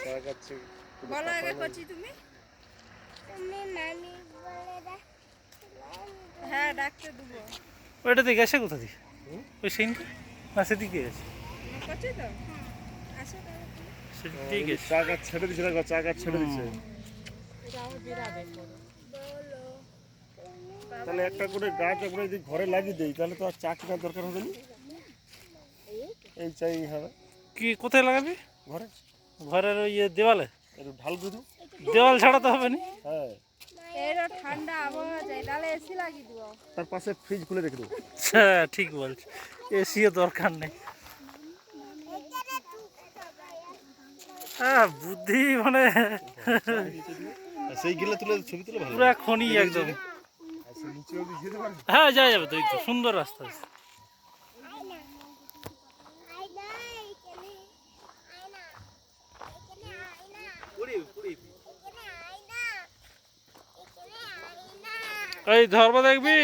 চা খাচ্ছে। বলো আগে করছি তুমি। হ্যাঁ ডাকতে দেবো। ওইটা দিয়ে গেছে কোথা দিয়ে? ওই সেইনটা না সেদিকে গেছে? করছি তো আসো তাহলে। সেদিকে গেছে। চা গাছ ছেড়ে দিচ্ছে, দেখো চা গাছ ছেড়ে দিচ্ছে। তাহলে একটা করে গাছ আমরা যদি ঘরে লাগিয়ে দিই তাহলে তো আর চা কেনার দরকার হবে না, এই চাই হবে। কি কোথায় লাগাবি? ঘরে ঘরের ওই দেওয়ালে? একটু ঢাল দিদি। দেওয়াল ছাড়াতে হবে না? হ্যাঁ, এরও ঠান্ডা আবহাওয়া যায় তাহলে এসি লাগিয়ে দেবো। তার পাশে ফ্রিজ খুলে রেখে দেবো। হ্যাঁ ঠিক বলছি, এসিও দরকার নেই। হ্যাঁ বুদ্ধি মানে সেই গেলে তুলে ছবি তুলে ভালো। পুরা খনি একদম। নিচে অবধি যেতে পারবে। হ্যাঁ যাওয়া যাবে তো, এই তো সুন্দর রাস্তা আছে। এই ধরবা দেখবি?